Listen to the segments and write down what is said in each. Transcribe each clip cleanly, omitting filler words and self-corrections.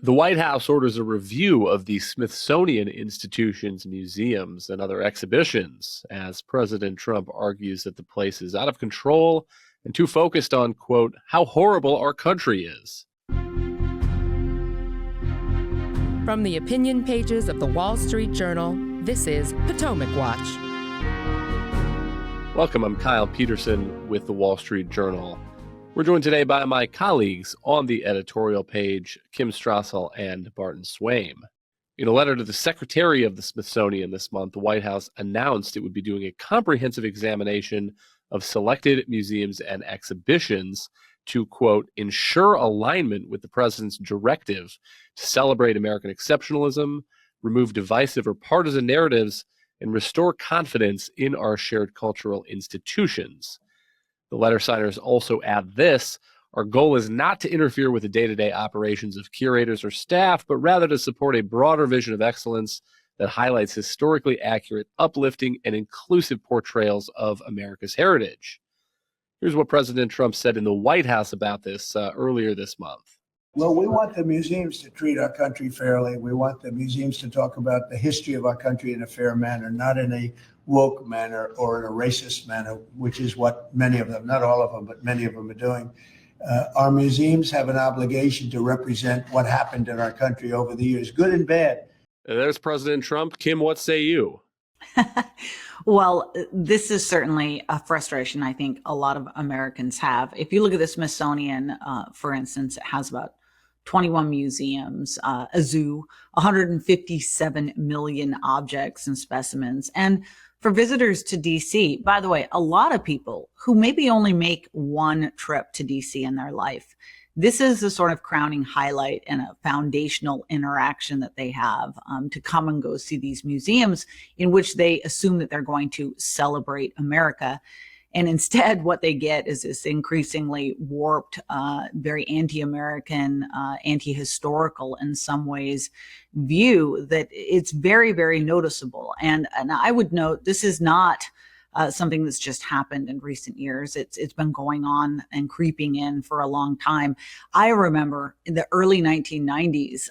The White House orders a review of the Smithsonian Institution's museums and other exhibitions, as President Trump argues that the place is out of control and too focused on, quote, how horrible our country is. From the opinion pages of the Wall Street Journal, this is Potomac Watch. Welcome, I'm Kyle Peterson with the Wall Street Journal. We're joined today by my colleagues on the editorial page, Kim Strassel and Barton Swaim. In a letter to the Secretary of the Smithsonian this month, the White House announced it would be doing a comprehensive examination of selected museums and exhibitions to, quote, ensure alignment with the president's directive to celebrate American exceptionalism, remove divisive or partisan narratives, and restore confidence in our shared cultural institutions. The letter signers also add this: our goal is not to interfere with the day-to-day operations of curators or staff, but rather to support a broader vision of excellence that highlights historically accurate, uplifting, and inclusive portrayals of America's heritage. Here's what President Trump said in the White House about this earlier this month. Well, we want the museums to treat our country fairly. We want the museums to talk about the history of our country in a fair manner, not in a woke manner or in a racist manner, which is what many of them, not all of them, but many of them are doing. Our museums have an obligation to represent what happened in our country over the years, good and bad. There's President Trump. Kim, what say you? Well, this is certainly a frustration I think a lot of Americans have. If you look at the Smithsonian, for instance, it has about 21 museums, a zoo, 157 million objects and specimens. And for visitors to DC, by the way, a lot of people who maybe only make one trip to DC in their life, this is the sort of crowning highlight and a foundational interaction that they have to come and go see these museums in which they assume that they're going to celebrate America. And instead, what they get is this increasingly warped, very anti-American, anti-historical in some ways view that it's very, very noticeable. And I would note this is not something that's just happened in recent years. It's been going on and creeping in for a long time. I remember in the early 1990s,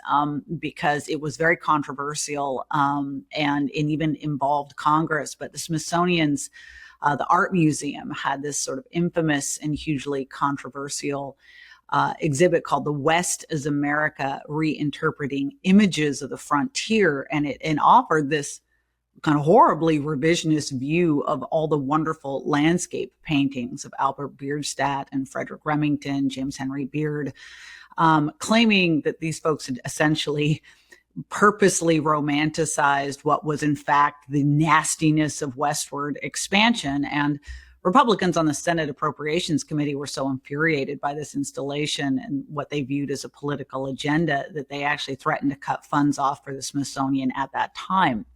because it was very controversial and it even involved Congress, but the Smithsonian's the Art Museum had this sort of infamous and hugely controversial exhibit called The West is America, Reinterpreting Images of the Frontier. And it offered this kind of horribly revisionist view of all the wonderful landscape paintings of Albert Bierstadt and Frederick Remington, James Henry Beard, claiming that these folks had essentially purposely romanticized what was in fact the nastiness of westward expansion. And Republicans on the Senate Appropriations Committee were so infuriated by this installation and what they viewed as a political agenda that they actually threatened to cut funds off for the Smithsonian at that time.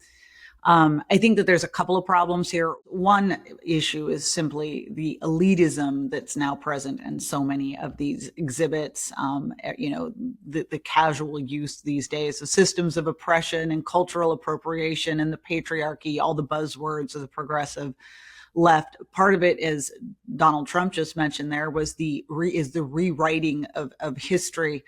I think that there's a couple of problems here. One issue is simply the elitism that's now present in so many of these exhibits. The casual use these days of systems of oppression and cultural appropriation and the patriarchy, all the buzzwords of the progressive left. Part of it, as Donald Trump just mentioned there, was the rewriting of history.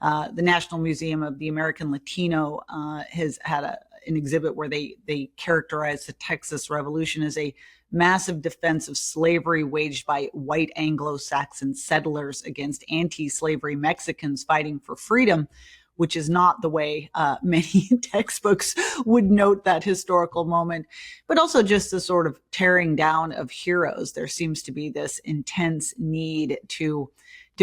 The National Museum of the American Latino has had an exhibit where they characterized the Texas Revolution as a massive defense of slavery waged by white Anglo-Saxon settlers against anti-slavery Mexicans fighting for freedom, which is not the way many textbooks would note that historical moment, but also just the sort of tearing down of heroes. There seems to be this intense need to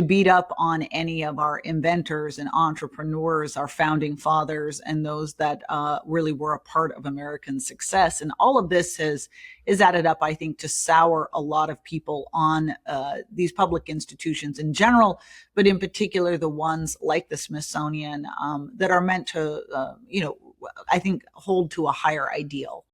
beat up on any of our inventors and entrepreneurs, our founding fathers, and those that really were a part of American success. And all of this is added up, I think, to sour a lot of people on these public institutions in general, but in particular the ones like the Smithsonian that are meant to, I think, hold to a higher ideal.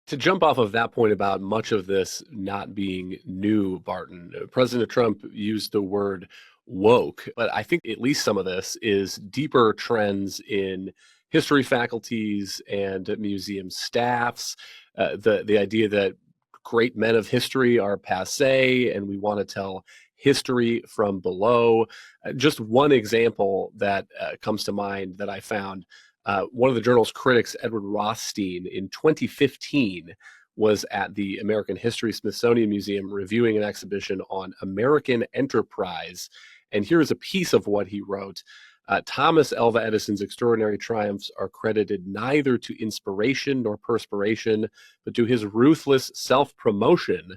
To jump off of that point about much of this not being new, Barton, President Trump used the word woke, but I think at least some of this is deeper trends in history faculties and museum staffs, the idea that great men of history are passé and we want to tell history from below. Just one example that comes to mind that I found, one of the journal's critics, Edward Rothstein, in 2015 was at the American History Smithsonian Museum reviewing an exhibition on American enterprise. And here's a piece of what he wrote. Thomas Alva Edison's extraordinary triumphs are credited neither to inspiration nor perspiration, but to his ruthless self-promotion.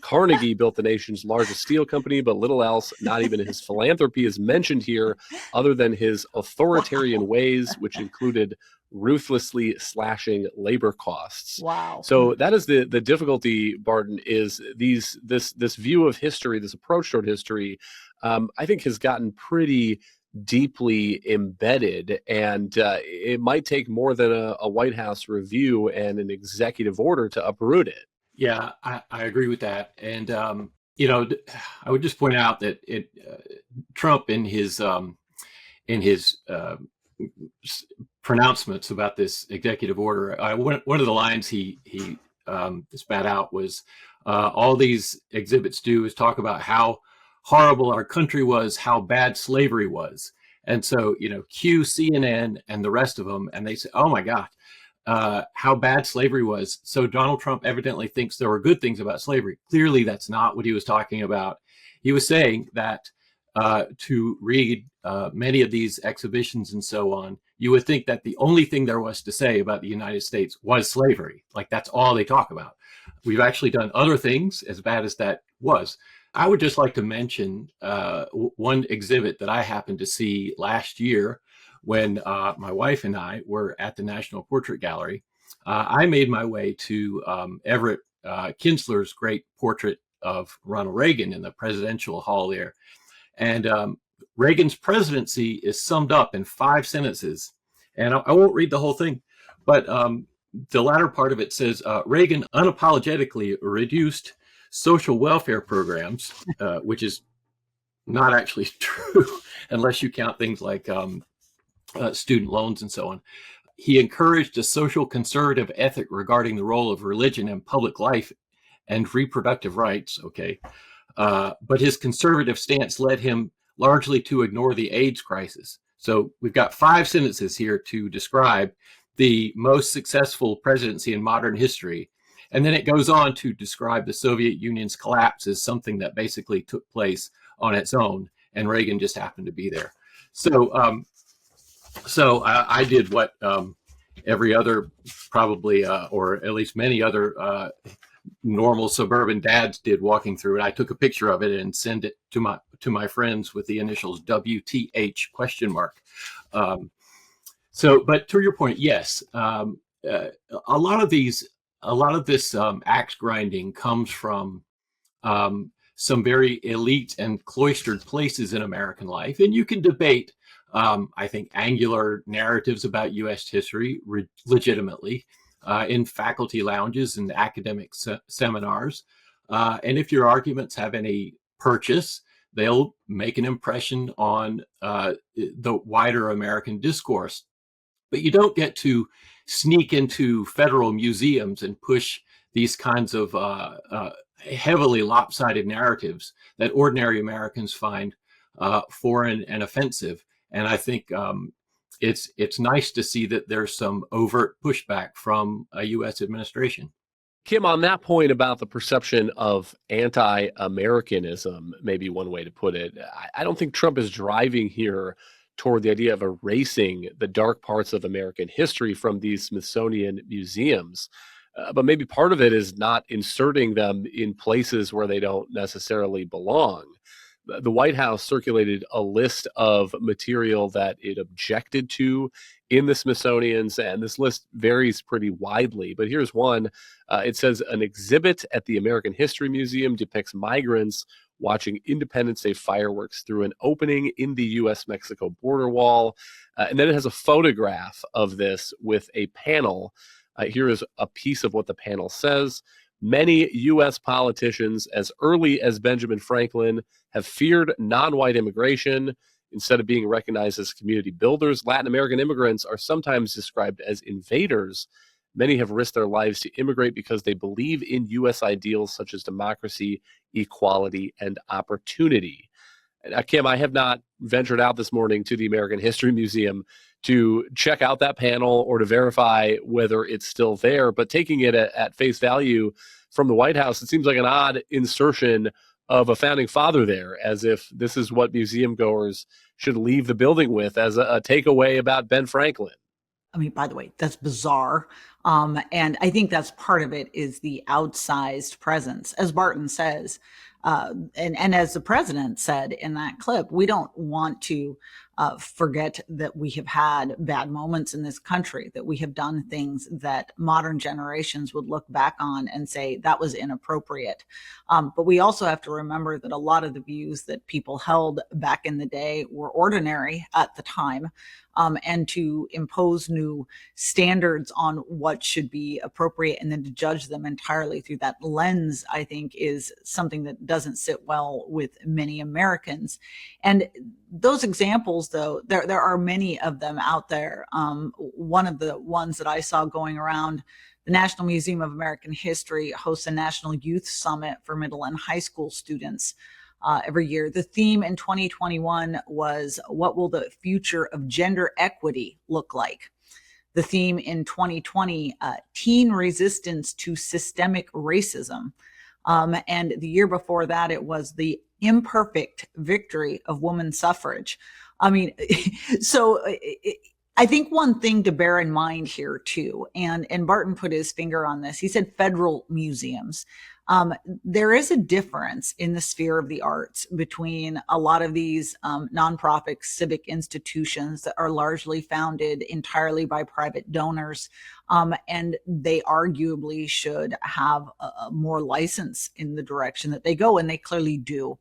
Carnegie built the nation's largest steel company, but little else, not even his philanthropy, is mentioned here, other than his authoritarian ways, which included ruthlessly slashing labor costs. Wow. So that is the difficulty, Barton, is this view of history, this approach toward history, I think has gotten pretty deeply embedded, and it might take more than a White House review and an executive order to uproot it. Yeah, I agree with that. And, I would just point out that Trump in his pronouncements about this executive order, one of the lines he spat out was, all these exhibits do is talk about how horrible our country was, how bad slavery was. And so, cue CNN and the rest of them, and they say, oh my God, how bad slavery was. So Donald Trump evidently thinks there were good things about slavery. Clearly, that's not what he was talking about. He was saying that to read many of these exhibitions and so on, you would think that the only thing there was to say about the United States was slavery. Like, that's all they talk about. We've actually done other things, as bad as that was. I would just like to mention one exhibit that I happened to see last year when my wife and I were at the National Portrait Gallery. I made my way to Everett Kinsler's great portrait of Ronald Reagan in the presidential hall there. And Reagan's presidency is summed up in 5 sentences. And I won't read the whole thing, but the latter part of it says, Reagan unapologetically reduced social welfare programs, which is not actually true unless you count things like student loans and so on. He encouraged a social conservative ethic regarding the role of religion in public life and reproductive rights. Okay. But his conservative stance led him largely to ignore the AIDS crisis. So we've got 5 sentences here to describe the most successful presidency in modern history. And then it goes on to describe the Soviet Union's collapse as something that basically took place on its own, and Reagan just happened to be there. So I did what every other probably, or at least many other normal suburban dads did walking through it. I took a picture of it and sent it to my friends with the initials WTH ? But to your point, yes, a lot of this axe grinding comes from some very elite and cloistered places in American life. And you can debate, I think, angular narratives about U.S. history legitimately in faculty lounges and academic seminars. And if your arguments have any purchase, they'll make an impression on the wider American discourse. But you don't get to sneak into federal museums and push these kinds of heavily lopsided narratives that ordinary Americans find foreign and offensive. And I think it's nice to see that there's some overt pushback from a U.S. administration. Kim, on that point about the perception of anti-Americanism, maybe one way to put it, I don't think Trump is driving here toward the idea of erasing the dark parts of American history from these Smithsonian museums. But maybe part of it is not inserting them in places where they don't necessarily belong. The White House circulated a list of material that it objected to in the Smithsonian's, and this list varies pretty widely. But here's one. It says an exhibit at the American History Museum depicts migrants watching Independence Day fireworks through an opening in the U.S.-Mexico border wall. And then it has a photograph of this with a panel. Here is a piece of what the panel says. Many U.S. politicians, as early as Benjamin Franklin, have feared non-white immigration. Instead of being recognized as community builders, Latin American immigrants are sometimes described as invaders. Many have risked their lives to immigrate because they believe in U.S. ideals such as democracy, equality, and opportunity. Kim, I have not ventured out this morning to the American History Museum to check out that panel or to verify whether it's still there, but taking it at face value from the White House, it seems like an odd insertion of a founding father there, as if this is what museum goers should leave the building with as a takeaway about Ben Franklin. I mean, by the way, that's bizarre. And I think that's part of it is the outsized presence. As Barton says, and as the president said in that clip, we don't want to forget that we have had bad moments in this country, that we have done things that modern generations would look back on and say that was inappropriate. But we also have to remember that a lot of the views that people held back in the day were ordinary at the time. And to impose new standards on what should be appropriate and then to judge them entirely through that lens, I think, is something that doesn't sit well with many Americans. And those examples, though, there are many of them out there. One of the ones that I saw going around, the National Museum of American History hosts a National Youth Summit for middle and high school students every year. The theme in 2021 was, what will the future of gender equity look like? The theme in 2020, teen resistance to systemic racism. And the year before that, it was the imperfect victory of women's suffrage. I mean, so I think one thing to bear in mind here too, and Barton put his finger on this, he said federal museums. There is a difference in the sphere of the arts between a lot of these nonprofit civic institutions that are largely founded entirely by private donors, and they arguably should have a more license in the direction that they go, and they clearly do.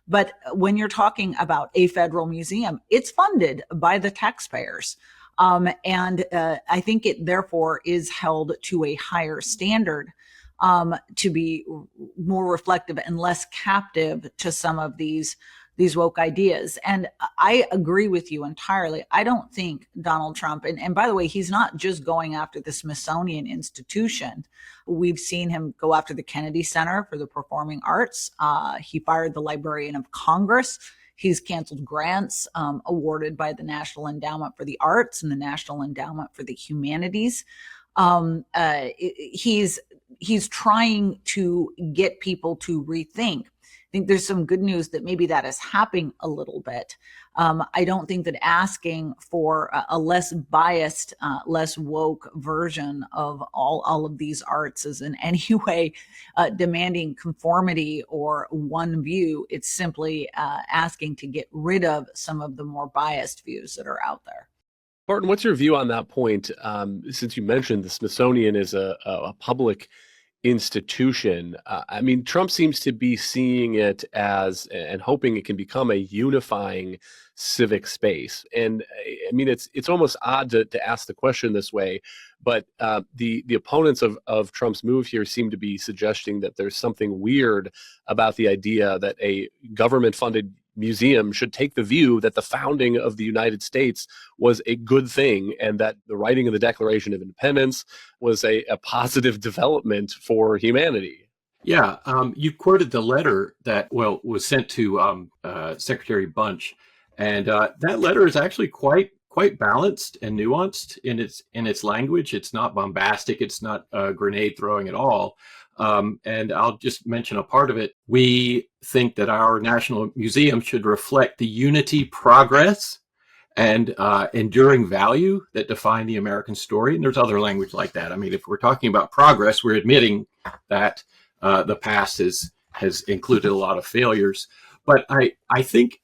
But when you're talking about a federal museum, it's funded by the taxpayers. And I think it therefore is held to a higher standard to be more reflective and less captive to some of these woke ideas. And I agree with you entirely. I don't think Donald Trump, and by the way, he's not just going after the Smithsonian Institution. We've seen him go after the Kennedy Center for the Performing Arts. He fired the Librarian of Congress. He's canceled grants awarded by the National Endowment for the Arts and the National Endowment for the Humanities. He's trying to get people to rethink. I think there's some good news that maybe that is happening a little bit. I don't think that asking for a less biased, less woke version of all of these arts is in any way demanding conformity or one view. It's simply asking to get rid of some of the more biased views that are out there. Barton, what's your view on that point? Since you mentioned the Smithsonian is a public institution, I mean, Trump seems to be seeing it as and hoping it can become a unifying civic space. And I mean, it's almost odd to ask the question this way, but the opponents of Trump's move here seem to be suggesting that there's something weird about the idea that a government-funded museum should take the view that the founding of the United States was a good thing and that the writing of the Declaration of Independence was a positive development for humanity. Yeah, you quoted the letter that was sent to Secretary Bunch, and that letter is actually quite balanced and nuanced in its language. It's not bombastic. It's not grenade throwing at all. And I'll just mention a part of it. We think that our National Museum should reflect the unity, progress, and enduring value that define the American story. And there's other language like that. I mean, if we're talking about progress, we're admitting that the past has included a lot of failures. But I think,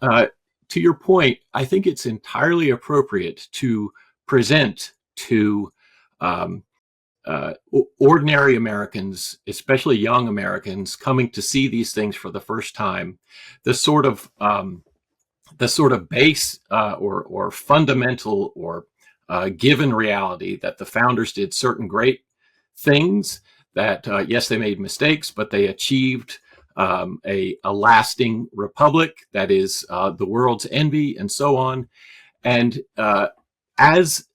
to your point, I think it's entirely appropriate to present to ordinary Americans, especially young Americans, coming to see these things for the first time, the sort of base or fundamental or given reality that the founders did certain great things. That yes, they made mistakes, but they achieved a lasting republic that is the world's envy, and so on. And as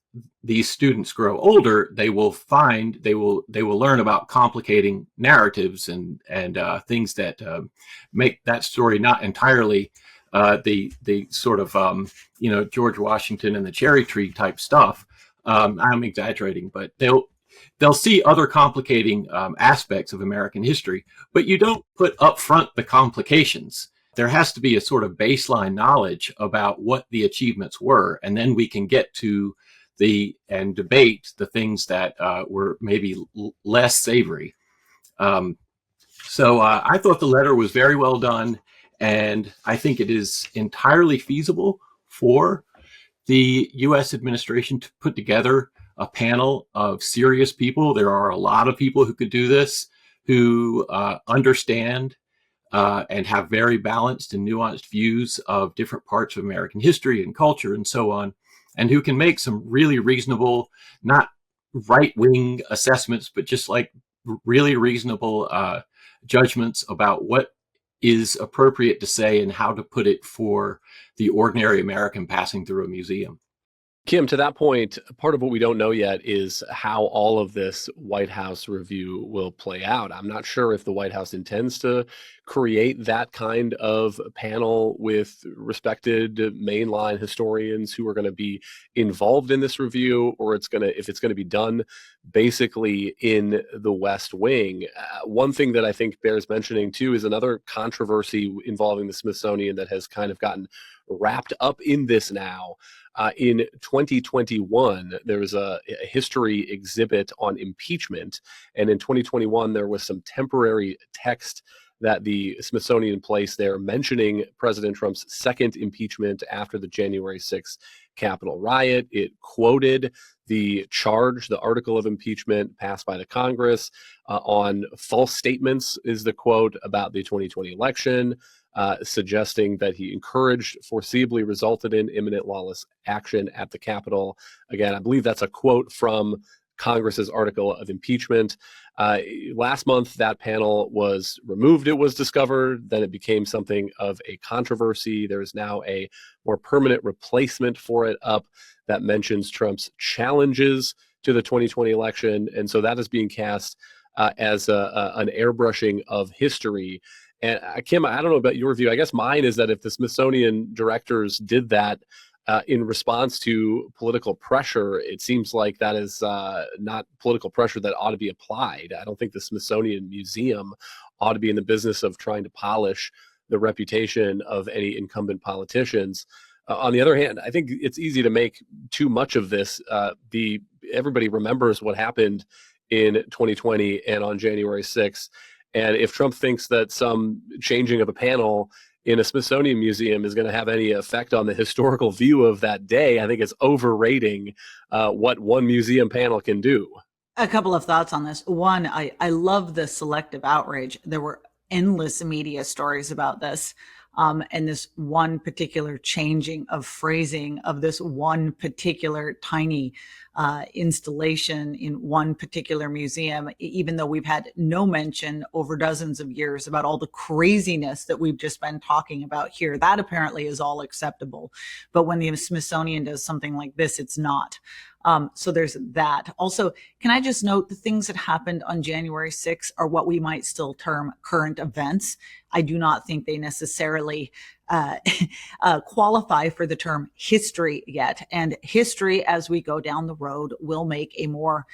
these students grow older, they will learn about complicating narratives and things that make that story not entirely the sort of George Washington and the cherry tree type stuff. I'm exaggerating, but they'll see other complicating aspects of American history, but you don't put up front the complications. There has to be a sort of baseline knowledge about what the achievements were, and then we can get to and debate the things that were maybe less savory. So I thought the letter was very well done, and I think it is entirely feasible for the U.S. administration to put together a panel of serious people. There are a lot of people who could do this, who understand and have very balanced and nuanced views of different parts of American history and culture and so on, and who can make some really reasonable, not right-wing assessments, but just like really reasonable judgments about what is appropriate to say and how to put it for the ordinary American passing through a museum. Kim, to that point, part of what we don't know yet is how all of this White House review will play out. I'm not sure if the White House intends to create that kind of panel with respected mainline historians who are going to be involved in this review, or if it's going to be done basically in the West Wing. One thing that I think bears mentioning too is another controversy involving the Smithsonian that has kind of gotten wrapped up in this now. In 2021, there was a history exhibit on impeachment. And in 2021, there was some temporary text that the Smithsonian placed there mentioning President Trump's second impeachment after the January 6th Capitol riot. It quoted the article of impeachment passed by the Congress on false statements, is the quote, about the 2020 election. Suggesting that he encouraged, foreseeably resulted in imminent lawless action at the Capitol. Again, I believe that's a quote from Congress's article of impeachment. Last month, that panel was removed, it was discovered. Then it became something of a controversy. There is now a more permanent replacement for it up that mentions Trump's challenges to the 2020 election. And so that is being cast as an airbrushing of history. And Kim, I don't know about your view. I guess mine is that if the Smithsonian directors did that in response to political pressure, it seems like that is not political pressure that ought to be applied. I don't think the Smithsonian Museum ought to be in the business of trying to polish the reputation of any incumbent politicians. On the other hand, I think it's easy to make too much of this. Everybody remembers what happened in 2020 and on January 6th. And if Trump thinks that some changing of a panel in a Smithsonian museum is going to have any effect on the historical view of that day, I think it's overrating what one museum panel can do. A couple of thoughts on this. One, I love the selective outrage. There were endless media stories about this. And this one particular changing of phrasing of this one particular tiny installation in one particular museum, even though we've had no mention over dozens of years about all the craziness that we've just been talking about here. That apparently is all acceptable. But when the Smithsonian does something like this, it's not. So there's that. Also, can I just note the things that happened on January 6th are what we might still term current events. I do not think they necessarily qualify for the term history yet. And history, as we go down the road, will make a more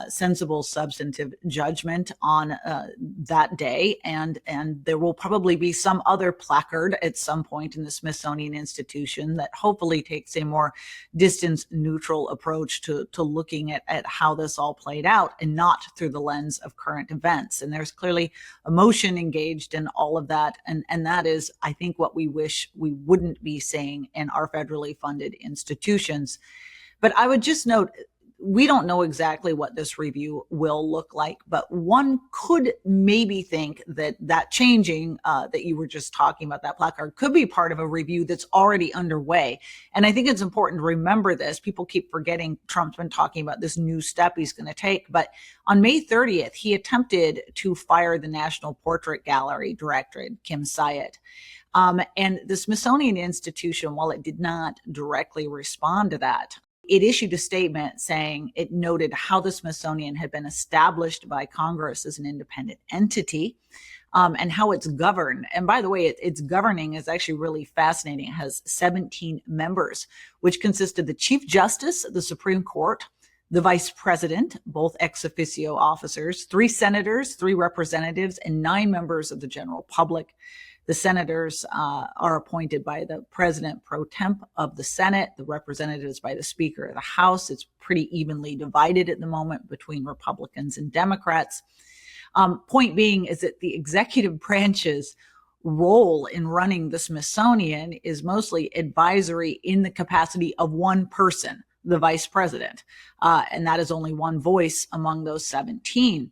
sensible, substantive judgment on that day. And there will probably be some other placard at some point in the Smithsonian Institution that hopefully takes a more distance neutral approach to looking at how this all played out and not through the lens of current events. And there's clearly emotion engaged in all of that. And that is, I think, what we wish we wouldn't be saying in our federally funded institutions. But I would just note, we don't know exactly what this review will look like, but one could maybe think that changing that you were just talking about, that placard, could be part of a review that's already underway. And I think it's important to remember this. People keep forgetting Trump's been talking about this new step he's going to take. But on May 30th, he attempted to fire the National Portrait Gallery director, Kim Syed. And the Smithsonian Institution, while it did not directly respond to that, It issued a statement saying it noted how the Smithsonian had been established by Congress as an independent entity, and how it's governed. And by the way, its governing is actually really fascinating. It has 17 members, which consist of the Chief Justice of the Supreme Court, the Vice President, both ex officio officers, 3 senators, 3 representatives, and 9 members of the general public. The senators are appointed by the President pro temp of the Senate, the representatives by the Speaker of the House. It's pretty evenly divided at the moment between Republicans and Democrats. Point being is that the executive branch's role in running the Smithsonian is mostly advisory in the capacity of one person, the vice president. And that is only one voice among those 17.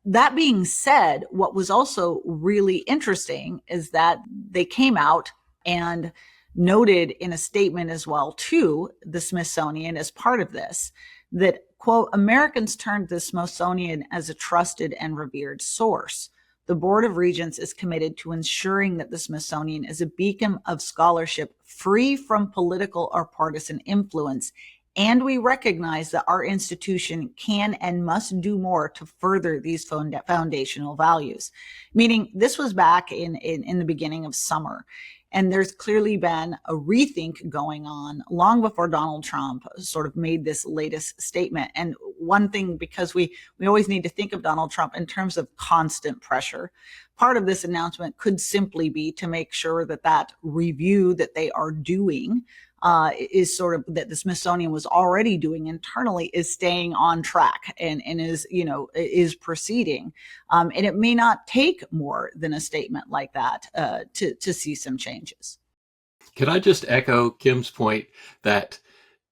That being said, what was also really interesting is that they came out and noted in a statement as well to the Smithsonian as part of this, that, quote, Americans turned to the Smithsonian as a trusted and revered source. The Board of Regents is committed to ensuring that the Smithsonian is a beacon of scholarship free from political or partisan influence. And we recognize that our institution can and must do more to further these foundational values. Meaning this was back in the beginning of summer. And there's clearly been a rethink going on long before Donald Trump sort of made this latest statement. And one thing, because we always need to think of Donald Trump in terms of constant pressure, part of this announcement could simply be to make sure that that review that they are doing is sort of that the Smithsonian was already doing internally is staying on track and is proceeding. And it may not take more than a statement like that to see some changes. Can I just echo Kim's point that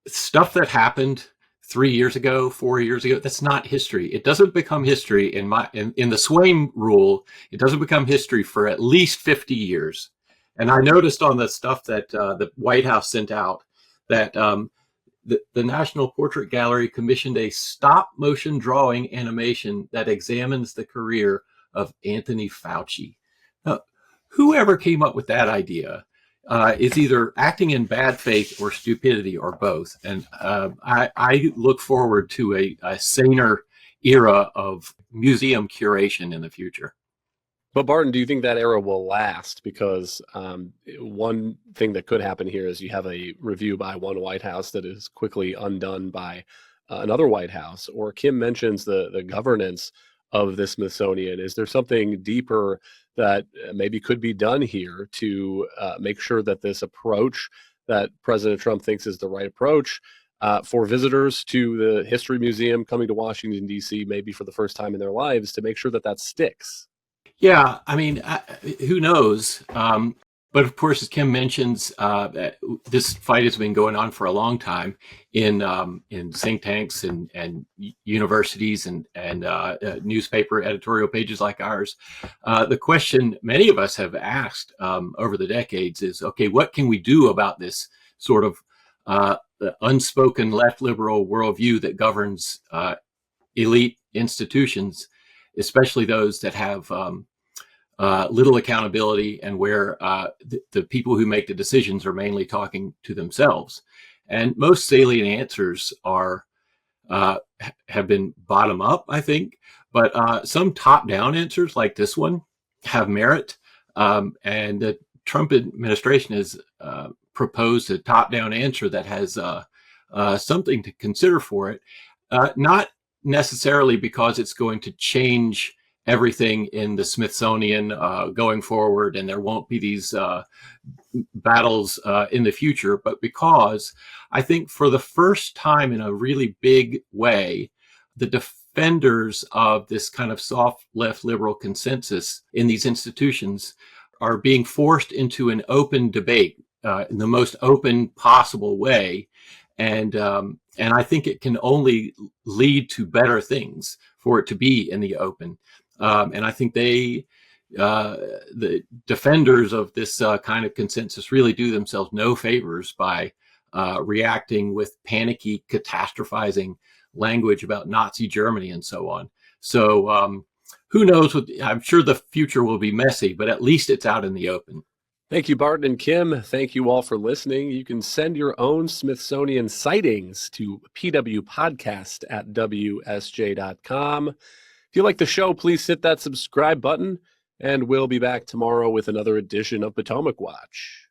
stuff that happened 3 years ago, 4 years ago, that's not history. It doesn't become history in the Swaim rule. It doesn't become history for at least 50 years. And I noticed on the stuff that the White House sent out that the National Portrait Gallery commissioned a stop motion drawing animation that examines the career of Anthony Fauci. Now, whoever came up with that idea is either acting in bad faith or stupidity or both. And I look forward to a saner era of museum curation in the future. But Barton, do you think that era will last? Because one thing that could happen here is you have a review by one White House that is quickly undone by another White House. Or Kim mentions the governance of the Smithsonian. Is there something deeper that maybe could be done here to make sure that this approach that President Trump thinks is the right approach for visitors to the History Museum coming to Washington, D.C., maybe for the first time in their lives, to make sure that that sticks? Yeah, I mean, who knows? But of course, as Kim mentions, this fight has been going on for a long time in think tanks and universities and newspaper editorial pages like ours. The question many of us have asked over the decades is, okay, what can we do about this sort of the unspoken left liberal worldview that governs elite institutions, especially those that have little accountability and where the people who make the decisions are mainly talking to themselves. And most salient answers have been bottom up, I think, but some top down answers like this one have merit. And the Trump administration has proposed a top down answer that has something to consider for it, not necessarily because it's going to change everything in the Smithsonian going forward, and there won't be these battles in the future, but because I think for the first time in a really big way, the defenders of this kind of soft left liberal consensus in these institutions are being forced into an open debate in the most open possible way. And I think it can only lead to better things for it to be in the open. And I think the defenders of this kind of consensus really do themselves no favors by reacting with panicky, catastrophizing language about Nazi Germany and so on. So who knows? I'm sure the future will be messy, but at least it's out in the open. Thank you, Barton and Kim. Thank you all for listening. You can send your own Smithsonian sightings to pwpodcast@wsj.com. If you like the show, please hit that subscribe button, and we'll be back tomorrow with another edition of Potomac Watch.